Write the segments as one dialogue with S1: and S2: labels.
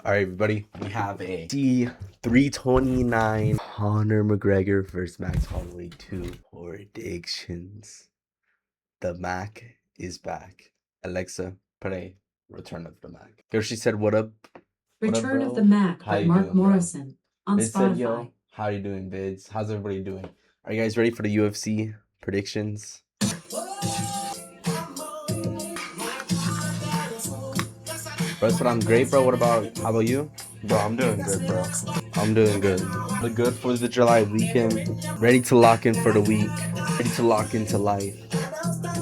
S1: All right, everybody, we have a C329 Conor McGregor versus Max Holloway 2 predictions. The Mac is back. Alexa, play Return of the Mac. Yoshi said, "What up? What up,
S2: Return of the
S1: bro?
S2: Mac
S1: How
S2: by
S1: you
S2: Mark
S1: doing, bro?"
S2: Morrison on
S1: Vids said, "Yo,
S2: Spotify.
S1: how you doing, Vids? How's everybody doing? Are you guys ready for the UFC predictions?" Bro, but I'm great, bro. How about you?
S3: Bro, I'm doing good, bro.
S1: I'm doing good. The good 4th of July weekend. Ready to lock in for the week. Ready to lock into life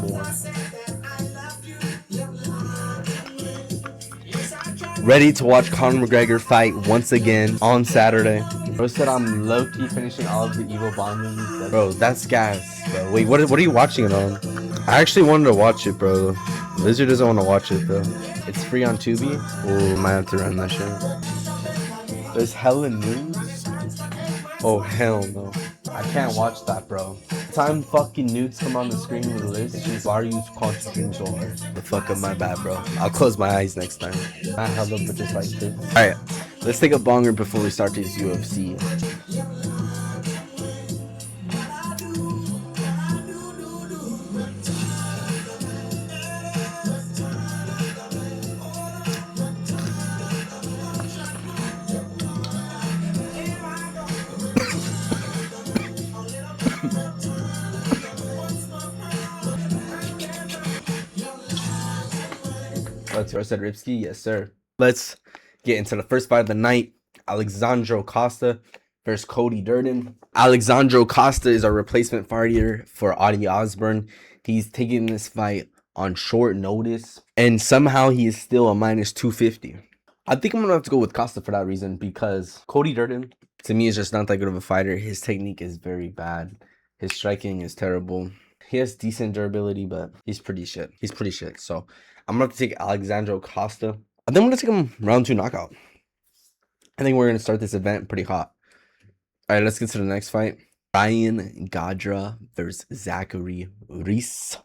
S1: more. Ready to watch Conor McGregor fight once again on Saturday. Bro said I'm low-key finishing all of the Evil Bond movies. Bro, that's gas, bro. Wait, what are you watching it on? I actually wanted to watch it, bro. Lizard doesn't want to watch it, though. It's free on Tubi. Oh, might have to run that shit. There's hella news. Oh, hell no. I can't watch that, bro. Time fucking nudes come on the screen with a list. She's why are you concentrating so hard? The fuck up, my bad, bro. I'll close my eyes next time. I held up with just like this. Alright, let's take a bonger before we start this UFC. Let's go, said Ripsky. Yes, sir. Let's get into the first fight of the night. Alexandro Costa versus Cody Durden. Alexandro Costa is our replacement fighter for Adi Osborne. He's taking this fight on short notice, and somehow he is still a minus 250. I think I'm gonna have to go with Costa for that reason, because Cody Durden, to me, is just not that good of a fighter. His technique is very bad. His striking is terrible. He has decent durability, but he's pretty shit. So I'm gonna have to take Alexandro Costa. I think I'm gonna take him round 2 knockout. I think we're gonna start this event pretty hot. All right, let's get to the next fight. Ryan Gadra versus Zachary Reese.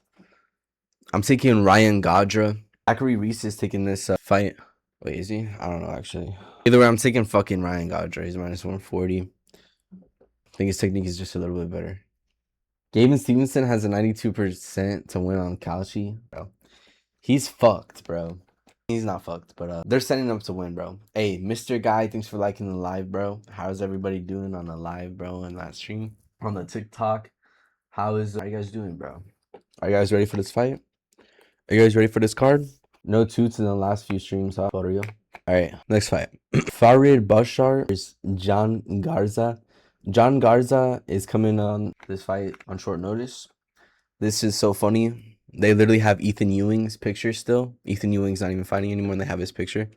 S1: I'm taking Ryan Gadra. Zachary Reese is taking this fight. Wait, is he? I don't know, actually. Either way, I'm taking fucking Ryan Gadra. He's minus 140. I think his technique is just a little bit better. Gavin Stevenson has a 92% to win on Kalshi. Bro, he's fucked, bro. He's not fucked, but they're setting up to win, bro. Hey, Mr. Guy, thanks for liking the live, bro. How's everybody doing on the live, bro, in that stream? On the TikTok? How you guys doing, bro? Are you guys ready for this fight? Are you guys ready for this card? No toots in the last few streams, huh? For real? Alright, next fight. Farid Bashar versus John Garza. John Garza is coming on this fight on short notice. This is so funny. They literally have Ethan Ewing's picture still. Ethan Ewing's not even fighting anymore, and they have his picture.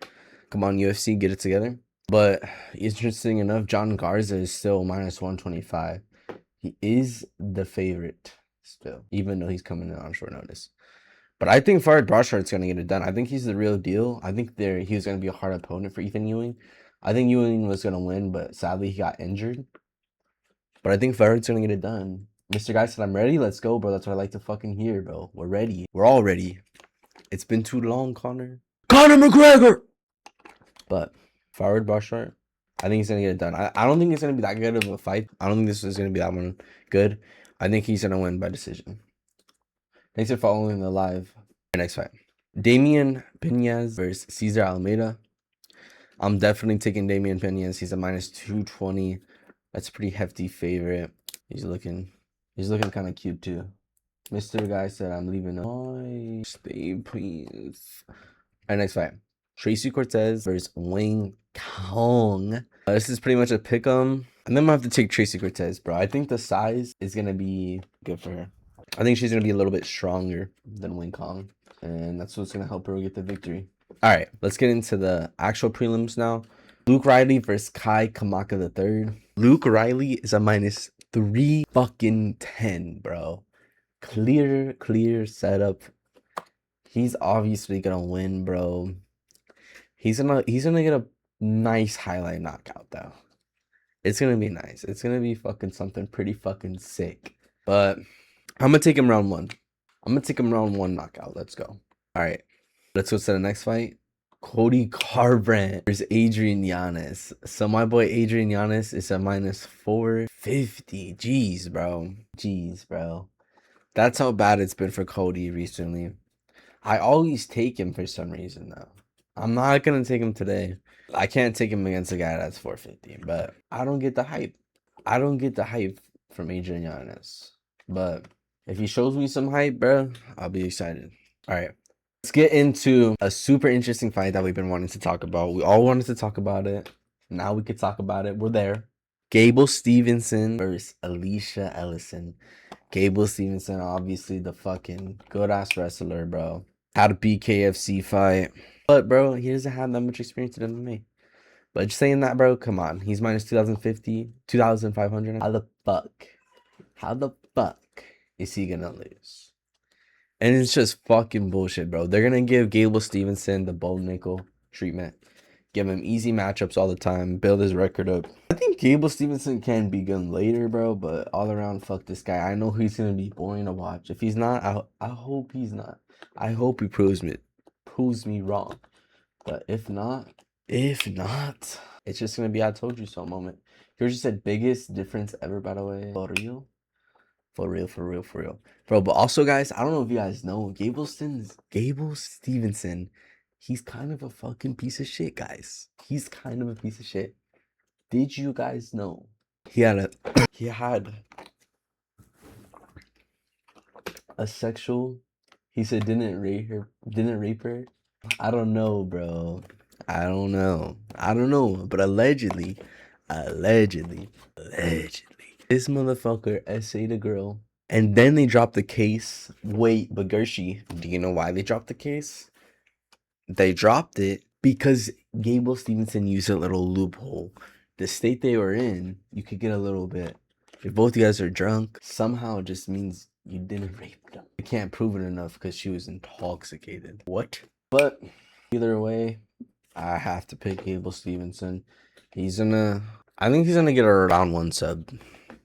S1: Come on, UFC, get it together. But interesting enough, John Garza is still minus 125. He is the favorite still, even though he's coming in on short notice. But I think Farid Bashar's going to get it done. I think he's the real deal. I think he was going to be a hard opponent for Ethan Ewing. I think Ewing was going to win, but sadly he got injured. But I think Farid's going to get it done. Mr. Guy said, I'm ready. Let's go, bro. That's what I like to fucking hear, bro. We're ready. We're all ready. It's been too long, Conor. Conor McGregor! But Farid Bashar, I think he's going to get it done. I don't think it's going to be that good of a fight. I don't think this is going to be that one good. I think he's going to win by decision. Thanks for following the live. Next fight. Damian Pinez versus Cesar Almeida. I'm definitely taking Damian Pinez. He's a minus 220. That's a pretty hefty favorite. He's looking kind of cute too. Mr. Guy said, I'm leaving. Oh, stay, please. All right, next fight. Tracy Cortez versus Wayne Kong. This is pretty much a pick 'em. And then I'm going to have to take Tracy Cortez, bro. I think the size is going to be good for her. I think she's going to be a little bit stronger than Wayne Kong. And that's what's going to help her get the victory. All right, let's get into the actual prelims now. Luke Riley versus Kai Kamaka III. Luke Riley is a minus 3 fucking 10, bro. Clear setup. He's obviously gonna win, bro. He's gonna get a nice highlight knockout though. It's gonna be nice. It's gonna be fucking something pretty fucking sick. But I'm gonna take him round 1. I'm gonna take him round 1 knockout. Let's go. All right, let's go to the next fight. Cody Garbrandt. There's Adrian Yanez. So my boy Adrian Yanez is a minus 450. Jeez, bro. Jeez, bro. That's how bad it's been for Cody recently. I always take him for some reason, though. I'm not going to take him today. I can't take him against a guy that's 450, but I don't get the hype. I don't get the hype from Adrian Yanez. But if he shows me some hype, bro, I'll be excited. All right. Let's get into a super interesting fight that we've been wanting to talk about. We all wanted to talk about it. Now we could talk about it. We're there. Gable Stevenson versus Alicia Ellison. Gable Stevenson, obviously the fucking good-ass wrestler, bro. Had a BKFC fight. But, bro, he doesn't have that much experience in MMA. But just saying that, bro, come on. He's minus 2,050, 2,500. How the fuck is he gonna lose? And it's just fucking bullshit, bro. They're gonna give Gable Stevenson the Bo Nickel treatment. Give him easy matchups all the time. Build his record up. I think Gable Stevenson can be good later, bro. But all around, fuck this guy. I know he's gonna be boring to watch. If he's not, I hope he's not. I hope he proves me wrong. But if not, it's just gonna be I told you so moment. Here's just said biggest difference ever, by the way. For real. Bro, but also, guys, I don't know if you guys know, Gable Stevenson, he's kind of a fucking piece of shit, guys. He's kind of a piece of shit. Did you guys know? He had a sexual, he said didn't rape her. I don't know, bro. I don't know. But allegedly, this motherfucker essayed a girl. And then they dropped the case. Wait, but Gershi, do you know why they dropped the case? They dropped it because Gable Stevenson used a little loophole. The state they were in, you could get a little bit. If both you guys are drunk, somehow it just means you didn't rape them. You can't prove it enough because she was intoxicated. What? But either way, I have to pick Gable Stevenson. I think he's gonna get a round 1 sub.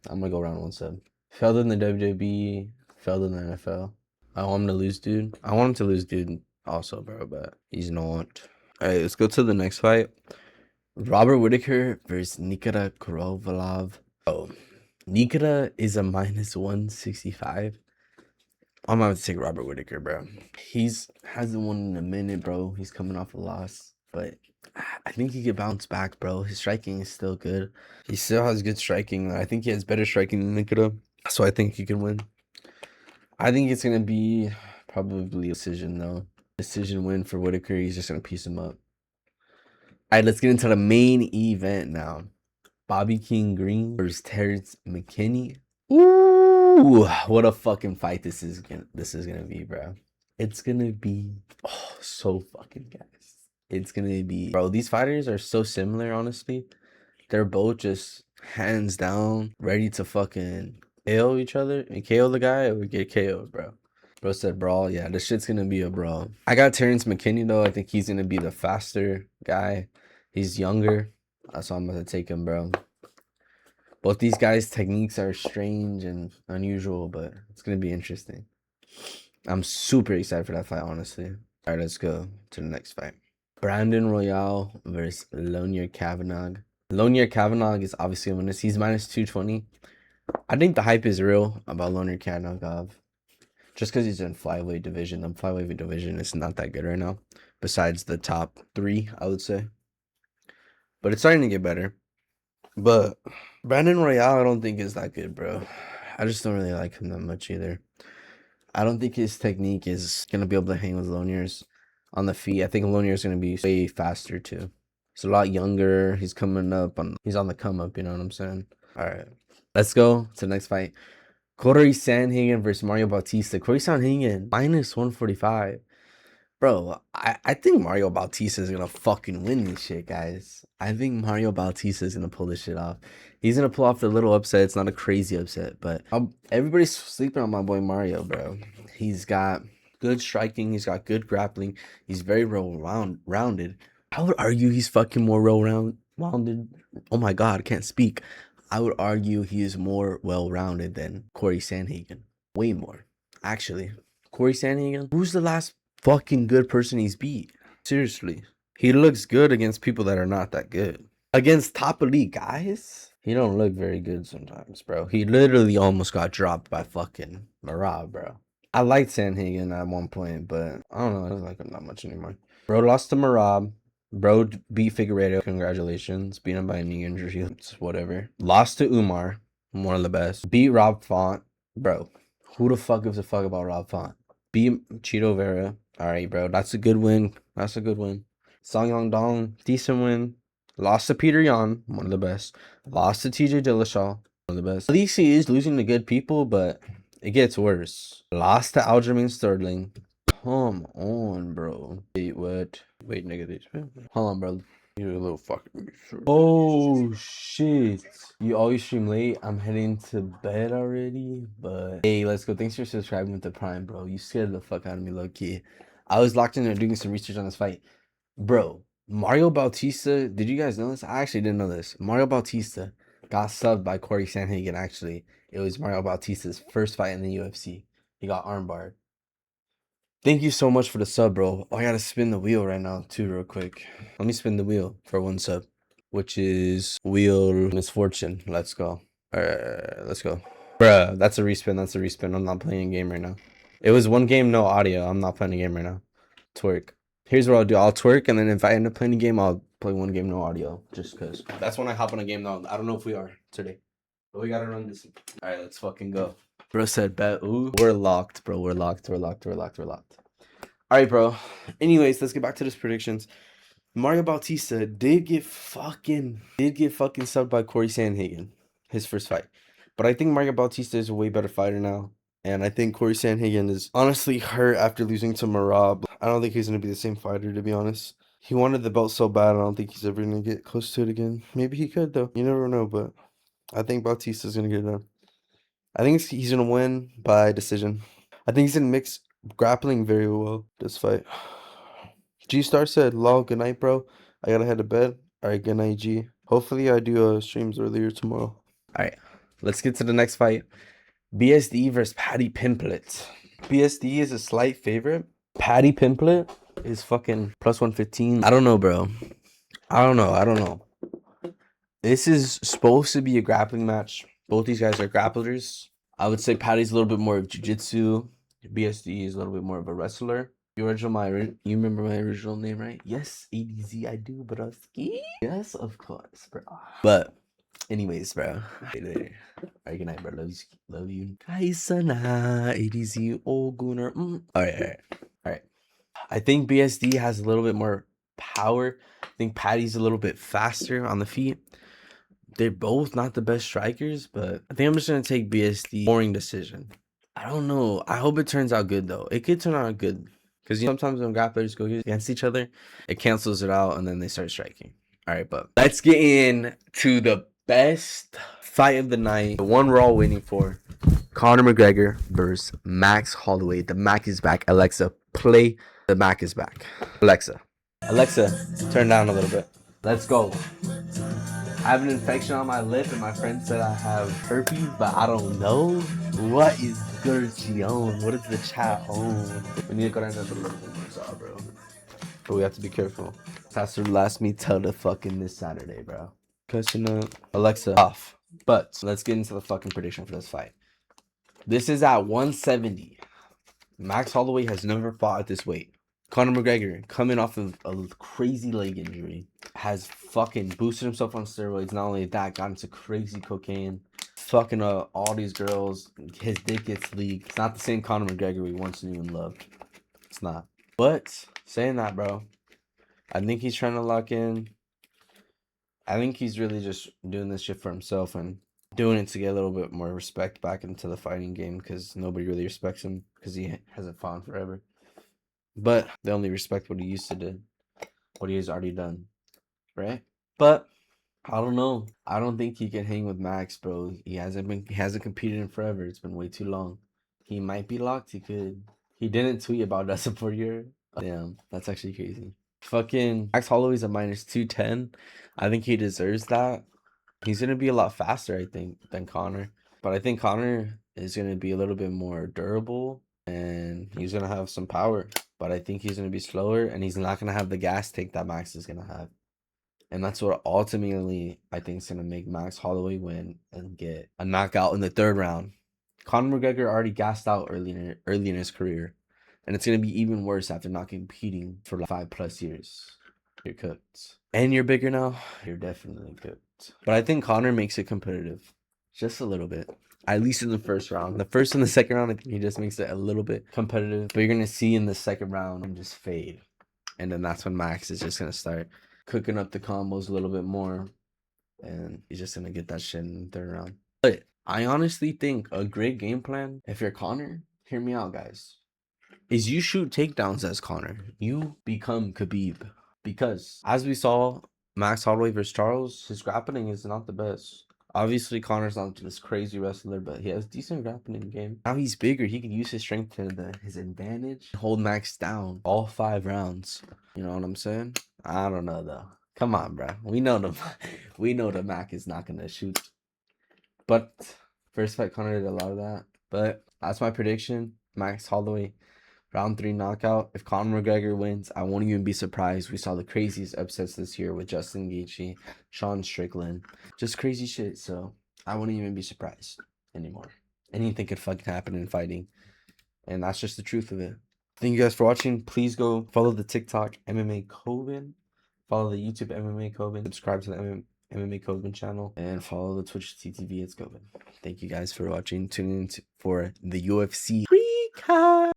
S1: I'm gonna go round 1 sub. Failed in the WWE, failed in the NFL. I want him to lose, dude. I want him to lose, dude, also, bro, but he's not. All right, let's go to the next fight. Robert Whitaker versus Nikita Krylov. Oh, Nikita is a minus 165. I'm gonna have to take Robert Whitaker, bro. Hasn't won in a minute, bro. He's coming off a loss, but I think he could bounce back, bro. His striking is still good. He still has good striking. I think he has better striking than Nikita, so I think he can win. I think it's gonna be probably a decision, though. Decision win for Whitaker. He's just gonna piece him up. All right, let's get into the main event now. Bobby King Green versus Terrence McKinney. Ooh, what a fucking fight this is gonna be, bro. It's gonna be so fucking guys. It's gonna be, bro. These fighters are so similar, honestly. They're both just hands down ready to fucking KO each other and KO the guy or get KO'd, bro. Bro said brawl. Yeah, this shit's gonna be a brawl. I got Terrence McKinney though. I think he's gonna be the faster guy. He's younger, so I'm gonna take him, bro. Both these guys' techniques are strange and unusual, but it's gonna be interesting. I'm super excited for that fight, honestly. All right, let's go to the next fight. Brandon Royale versus Lonier Kavanagh. Lonier Kavanagh is obviously a winner. He's minus 220. I think the hype is real about Lonier Kavanagh. Just because he's in flyweight division. The flyweight division is not that good right now. Besides the top 3, I would say. But it's starting to get better. But Brandon Royale, I don't think is that good, bro. I just don't really like him that much either. I don't think his technique is going to be able to hang with Lonier's on the feet. I think Lonier's going to be way faster, too. He's a lot younger. He's coming up. He's on the come up, you know what I'm saying? All right. Let's go to the next fight. Corey Sandhagen versus Mario Bautista. Corey Sandhagen, minus 145. Bro, I think Mario Bautista is going to fucking win this shit, guys. I think Mario Bautista is going to pull this shit off. He's going to pull off the little upset. It's not a crazy upset, but everybody's sleeping on my boy Mario, bro. He's got good striking. He's got good grappling. He's very well-rounded. I would argue he's fucking more well-rounded. Oh my God, I can't speak. I would argue he is more well-rounded than Corey Sandhagen. Way more, actually. Corey Sandhagen, who's the last fucking good person he's beat? Seriously. He looks good against people that are not that good. Against top elite guys, he don't look very good sometimes, bro. He literally almost got dropped by fucking Marab, bro. I liked Sanhagen at one point, but I don't know. I don't like him that much anymore. Bro lost to Marab. Bro beat Figueiredo. Congratulations. Beat him by a knee injury. It's whatever. Lost to Umar. One of the best. Beat Rob Font. Bro, who the fuck gives a fuck about Rob Font? Beat Cheeto Vera. All right, bro. That's a good win. That's a good win. Song Yong Dong. Decent win. Lost to Peter Yan. One of the best. Lost to TJ Dillashaw. One of the best. At least he is losing to good people, but it gets worse. Lost to Aljamain Sterling. Come on, bro. Wait, what? Wait, nigga. Hold on, bro. You a little fucking. Oh, shit. You always stream late. I'm heading to bed already, but hey, let's go. Thanks for subscribing with the Prime, bro. You scared the fuck out of me, low key. I was locked in there doing some research on this fight. Bro, Mario Bautista, did you guys know this? I actually didn't know this. Mario Bautista got subbed by Corey Sandhagen, actually. It was Mario Bautista's first fight in the UFC. He got armbarred. Thank you so much for the sub, bro. Oh, I gotta spin the wheel right now, too, real quick. Let me spin the wheel for one sub, which is Wheel Misfortune. Let's go. Let's go. Bruh, that's a respin. That's a respin. I'm not playing a game right now. It was one game, no audio. I'm not playing a game right now. Twerk. Here's what I'll do. I'll twerk, and then if I end up playing a game, I'll play one game, no audio. Just because. That's when I hop on a game, though. I don't know if we are today. But we gotta run this. All right, let's fucking go. Bro said bet. Ooh. We're locked, bro. We're locked. We're locked. We're locked. We're locked. All right, bro. Anyways, let's get back to this predictions. Mario Bautista did get fucking subbed by Corey Sandhagen, his first fight. But I think Mario Bautista is a way better fighter now. And I think Corey Sandhagen is honestly hurt after losing to Marab. I don't think he's going to be the same fighter, to be honest. He wanted the belt so bad, I don't think he's ever going to get close to it again. Maybe he could, though. You never know, but I think Bautista's going to get it done. I think he's going to win by decision. I think he's going to mix grappling very well this fight. G-Star said, lol, good night, bro. I got to head to bed. All right, good night, G. Hopefully I do streams earlier tomorrow. All right, let's get to the next fight. BSD versus Paddy Pimblett. BSD is a slight favorite. Paddy Pimblett is fucking plus 115. I don't know, bro. I don't know. This is supposed to be a grappling match. Both these guys are grapplers. I would say Paddy's a little bit more of jiu-jitsu. BSD is a little bit more of a wrestler. You remember my original name, right? Yes, ADZ, I do, broski. Yes, of course, bro. But anyways, bro. Later. Alright, good night, bro. Love you. Kaisana, ADZ, Gunner. Alright. I think BSD has a little bit more power. I think Paddy's a little bit faster on the feet. They're both not the best strikers, but I think I'm just gonna take BSD. Boring decision. I don't know. I hope it turns out good though. It could turn out good. Because sometimes when grapplers go against each other, it cancels it out and then they start striking. All right, but let's get into the best fight of the night. The one we're all waiting for. Conor McGregor versus Max Holloway. The Mac is back. Alexa, play The Mac is back. Alexa, turn down a little bit. Let's go. I have an infection on my lip and my friend said I have herpes, but I don't know. What is Gertie on? What is the chat on? We need to go down to the little one, bro. But we have to be careful. Pastor last me tell the fucking this Saturday, bro. Cussing up. Alexa off. But let's get into the fucking prediction for this fight. This is at 170. Max Holloway has never fought at this weight. Conor McGregor, coming off of a crazy leg injury, has fucking boosted himself on steroids. Not only that, got into crazy cocaine, fucking all these girls. His dick gets leaked. It's not the same Conor McGregor we once knew and loved. It's not. But saying that, bro, I think he's trying to lock in. I think he's really just doing this shit for himself and doing it to get a little bit more respect back into the fighting game because nobody really respects him because he hasn't fought forever. But they only respect what he used to do, what he has already done, right? But I don't know. I don't think he can hang with Max, bro. He hasn't competed in forever. It's been way too long. He might be locked. He could. He didn't tweet about us for a year. Damn, that's actually crazy. Fucking Max Holloway's a minus 210. I think he deserves that. He's gonna be a lot faster, I think, than Conor. But I think Conor is gonna be a little bit more durable and he's gonna have some power. but I think he's gonna be slower, and he's not gonna have the gas tank that Max is gonna have. And that's what ultimately I think is gonna make Max Holloway win and get a knockout in the third round. Conor McGregor already gassed out early in his career, and it's gonna be even worse after not competing for like 5+ years. You're cooked, and you're bigger now. You're definitely cooked. But I think Conor makes it competitive, just a little bit. At least in the first round. The first and the second round, I think he just makes it a little bit competitive. But you're gonna see in the second round him just fade, and then that's when Max is just gonna start cooking up the combos a little bit more, and he's just gonna get that shit in the third round. But I honestly think a great game plan, if you're Conor, hear me out, guys, is you shoot takedowns as Conor. You become Khabib. Because as we saw, Max Holloway versus Charles, his grappling is not the best. Obviously, Conor's not this crazy wrestler, but he has decent grappling game. Now he's bigger. He can use his strength to his advantage. Hold Max down all 5 rounds. You know what I'm saying? I don't know though. Come on, bro. We know the Mac is not gonna shoot. But first fight, Conor did a lot of that. But that's my prediction. Max Holloway, round 3 knockout. If Conor McGregor wins, I won't even be surprised. We saw the craziest upsets this year with Justin Gaethje, Sean Strickland, just crazy shit. So I wouldn't even be surprised anymore. Anything could fucking happen in fighting, and that's just the truth of it. Thank you guys for watching. Please go follow the TikTok MMA Coven, follow the YouTube MMA Coven, subscribe to the MMA Coven channel, and follow the Twitch TTV. It's Coven. Thank you guys for watching. Tune in for the UFC recap.